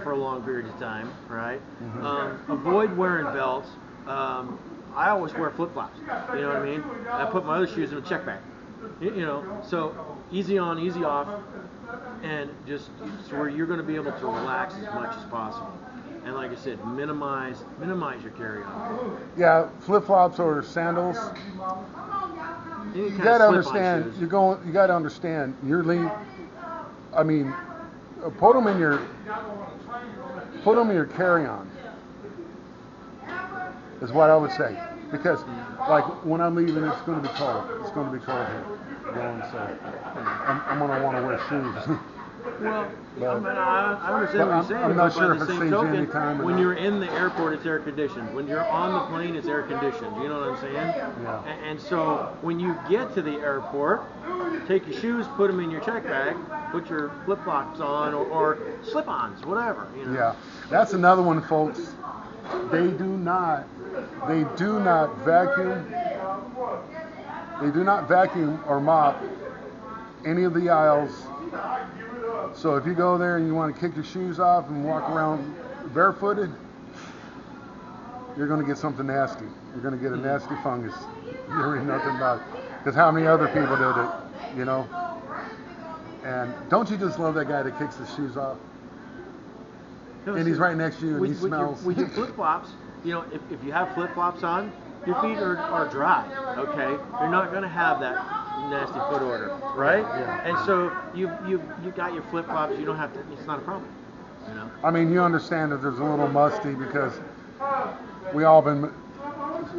for a long period of time, right? Avoid wearing belts. I always wear flip-flops, you know what I mean? I put my other shoes in a check bag, you know, so easy on, easy off, and just so where you're going to be able to relax as much as possible. And like I said, minimize your carry-on. Yeah, flip-flops or sandals. You got to understand. You got to understand. You're lean. I mean, put them in your carry-on. Is what I would say, because like when I'm leaving, it's going to be cold. It's going to be cold here, going, so I'm going to want to wear shoes. Well, I understand what you're saying. I'm not sure if by the it same saves you any token, time or when not. you're in the airport, it's air conditioned. When you're on the plane, it's air conditioned. You know what I'm saying? Yeah. And so when you get to the airport, take your shoes, put them in your check bag, put your flip-flops on or slip-ons, whatever. You know? Yeah, that's another one, folks. They do not vacuum. They do not vacuum or mop any of the aisles. So if you go there and you want to kick your shoes off and walk around barefooted, you're going to get something nasty. You're going to get a nasty fungus. You don't read nothing about it. Because how many other people did it, you know? And don't you just love that guy that kicks his shoes off? And he's right next to you and he smells. With your flip-flops, you know, if you have flip-flops on, your feet are dry, okay? You're not going to have that nasty foot odor, right? Yeah. And so you got your flip-flops, you don't have to, it's not a problem, you know? I mean, you understand that there's a little musty because we all been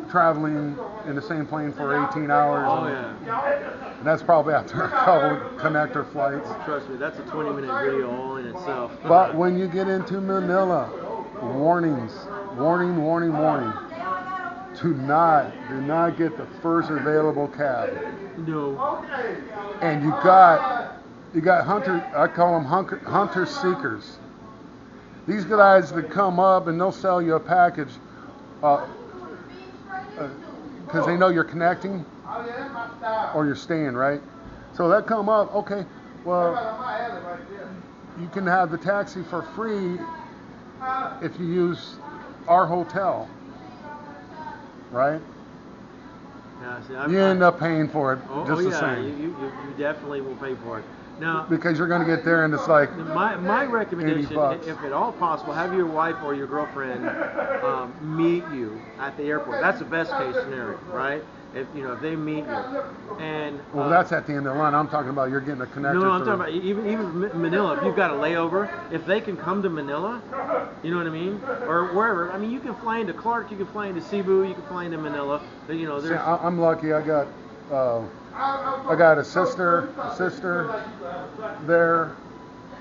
traveling in the same plane for 18 hours. Oh, yeah. And that's probably after a couple connector flights. Trust me, that's a 20-minute video all in itself. But when you get into Manila, warnings, warning. Do not get the first available cab. No. And you got hunter, I call them hunter seekers. These guys that come up and they'll sell you a package because they know you're connecting or you're staying, right? So they come up, okay, well, you can have the taxi for free if you use our hotel, right? Yeah, see, you end up paying for it the same. You definitely will pay for it. Now, because you're going to get there and it's like my recommendation, if at all possible, have your wife or your girlfriend meet you at the airport. That's the best case scenario, right? If they meet you, and that's at the end of the line. I'm talking about you're getting a connector. No, I'm talking about even Manila. If you've got a layover, if they can come to Manila, you know what I mean, or wherever. I mean, you can fly into Clark, you can fly into Cebu, you can fly into Manila. But, See, I'm lucky. I got a sister there,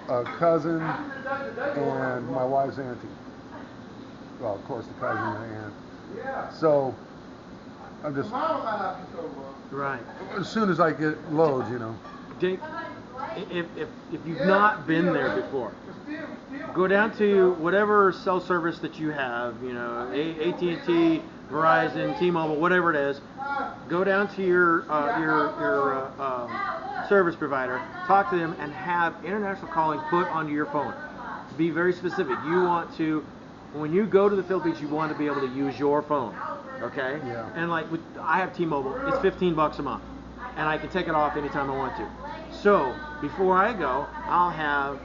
a cousin, and my wife's auntie. Well, of course, the cousin and aunt. So I'm just right. As soon as I get loads, Jake, if you've not been there before, go down to whatever cell service that you have. AT&T, Verizon, T-Mobile, whatever it is. Go down to your service provider, talk to them, and have international calling put onto your phone. Be very specific. You want to, when you go to the Philippines, you want to be able to use your phone. Okay? Yeah. And I have T-Mobile. It's $15 a month, and I can take it off anytime I want to. So before I go, I'll have,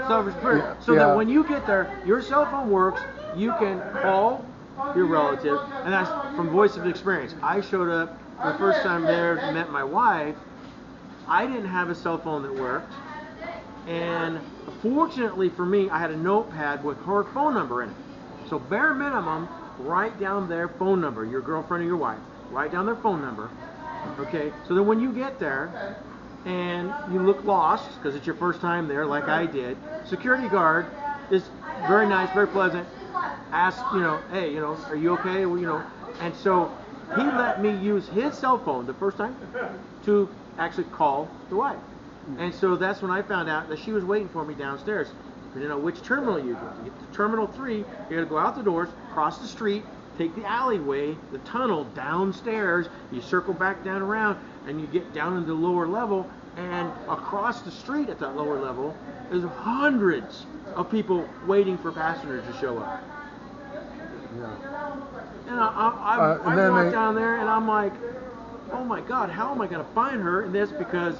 service free. So that when you get there, your cell phone works. You can call your relative, and that's from voice of experience. I showed up the first time there, met my wife. I didn't have a cell phone that worked, and fortunately for me, I had a notepad with her phone number in it. So bare minimum, write down their phone number, your girlfriend or your wife. Write down their phone number, okay? So that when you get there and you look lost because it's your first time there, like I did, security guard is very nice, very pleasant. Ask, hey, are you okay? Well, and so he let me use his cell phone the first time to actually call the wife. And so that's when I found out that she was waiting for me downstairs. Which terminal you go. You get to Terminal 3, you got to go out the doors, cross the street, take the alleyway, the tunnel downstairs, you circle back down around, and you get down into the lower level, And across the street at that lower level, there's hundreds of people waiting for passengers to show up. Yeah. And I walk down there and I'm like, oh my God, how am I going to find her? And that's because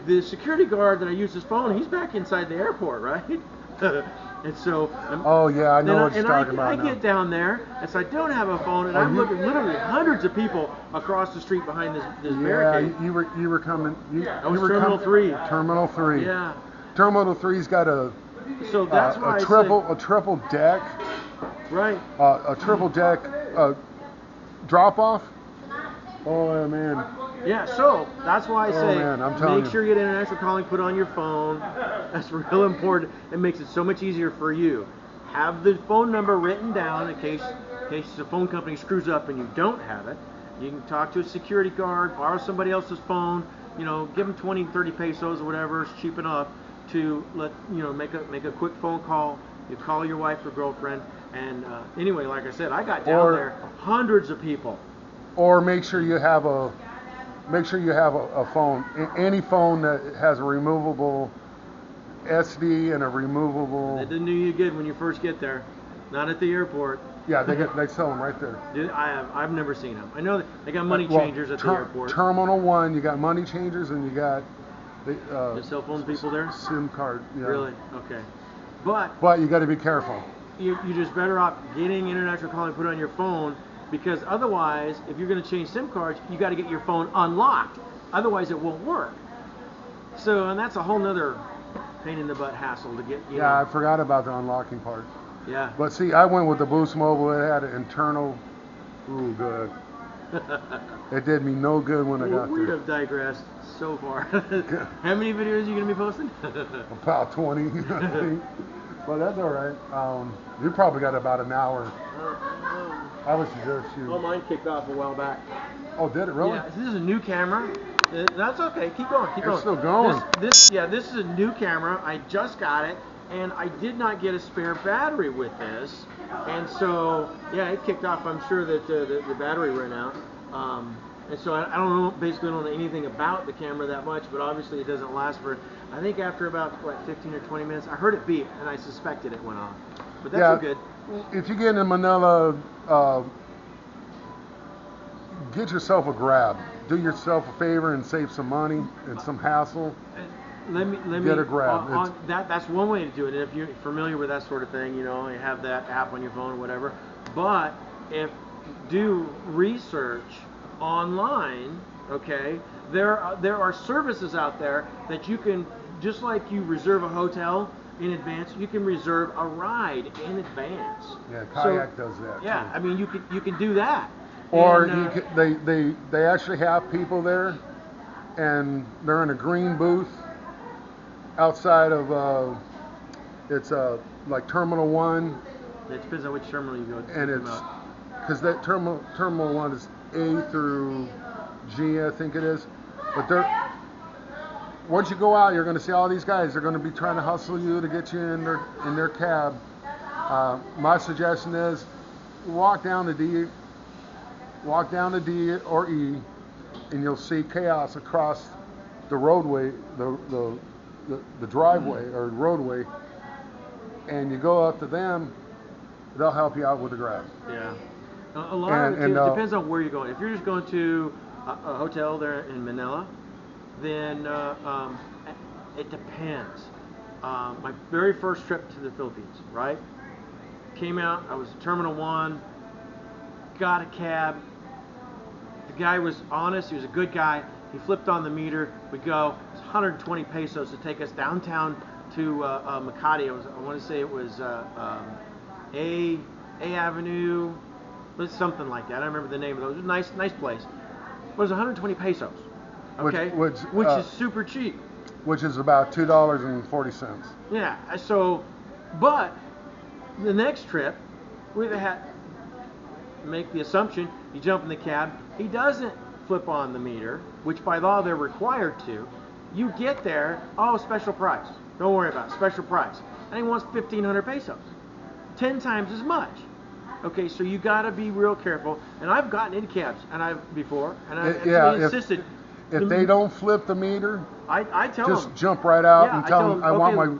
the security guard that I use his phone, he's back inside the airport, right? And so, oh yeah, I know what you're talking about. I get down there, and so I don't have a phone, and I'm looking literally hundreds of people across the street behind this barricade. Yeah, you were coming. I was Terminal 3. Terminal 3. Yeah. Terminal 3's got a triple deck. Right. A triple deck drop off. Oh man. Yeah, so that's why I say make sure you get international calling put on your phone. That's real important. It makes it so much easier for you. Have the phone number written down in case the phone company screws up and you don't have it. You can talk to a security guard, borrow somebody else's phone, give them 20, 30 pesos or whatever, it's cheap enough to make a quick phone call. You call your wife or girlfriend, and anyway, like I said, I got down there hundreds of people. Or make sure you have a phone, any phone that has a removable SD and a removable. They didn't do you good when you first get there, not at the airport. Yeah, they sell them right there. I've never seen them. I know that they got money changers at the airport. Terminal 1, you got money changers, and you got the cell phone people there. SIM card. Yeah. Really? Okay. But you got to be careful. You're just better off getting international calling put on your phone. Because otherwise, if you're going to change SIM cards, you got to get your phone unlocked. Otherwise, it won't work. So, and that's a whole nother pain in the butt hassle to get. I forgot about the unlocking part. Yeah. But see, I went with the Boost Mobile. It had an internal. Ooh, good. It did me no good when I got there. We have digressed so far. How many videos are you going to be posting? About 20, I think. Well, that's all right. You probably got about an hour. I would suggest you. Oh, mine kicked off a while back. Oh, did it really? Yeah, this is a new camera. That's okay. Keep going. It's still going. This is a new camera. I just got it, and I did not get a spare battery with this, and so it kicked off. I'm sure that the battery ran out, and so I basically don't know anything about the camera that much, but obviously it doesn't last for. I think after about 15 or 20 minutes, I heard it beep, and I suspected it went off. But that's all good. If you get in Manila, get yourself a Grab. Do yourself a favor and save some money and some hassle. Let me get a Grab. That's one way to do it. If you're familiar with that sort of thing, you have that app on your phone or whatever. But do research online. Okay, there are services out there that you can, just like you reserve a hotel in advance, you can reserve a ride in advance. Yeah, Kayak does that. Yeah, too. I mean you can do that. Or they actually have people there, and they're in a green booth outside of it's like Terminal 1. It depends on which terminal you go to. And it's because that Terminal 1 is A through G, I think it is. But once you go out, you're going to see all these guys. They're going to be trying to hustle you to get you in their cab. My suggestion is walk down to D or E, and you'll see chaos across the roadway, the driveway or roadway. And you go up to them, they'll help you out with the Grab. Yeah. A lot of it depends on where you're going. If you're just going to a hotel there in Manila, then it depends. My very first trip to the Philippines, right? Came out, I was at Terminal 1, got a cab. The guy was honest, he was a good guy. He flipped on the meter. We go, it's 120 pesos to take us downtown to Makati. I want to say it was A Avenue, but something like that. I don't remember the name of it. It was a nice place. It was 120 pesos. Okay, which is super cheap. Which is about $2.40. Yeah. So, but the next trip, we had make the assumption you jump in the cab. He doesn't flip on the meter, which by law they're required to. You get there, special price. Don't worry about it, special price. And he wants 1,500 pesos, 10 times as much. Okay, so you got to be real careful. And I've gotten in cabs, and I've insisted. If they don't flip the meter, I tell just them. jump right out Yeah, and I tell tell them, them, I want okay, my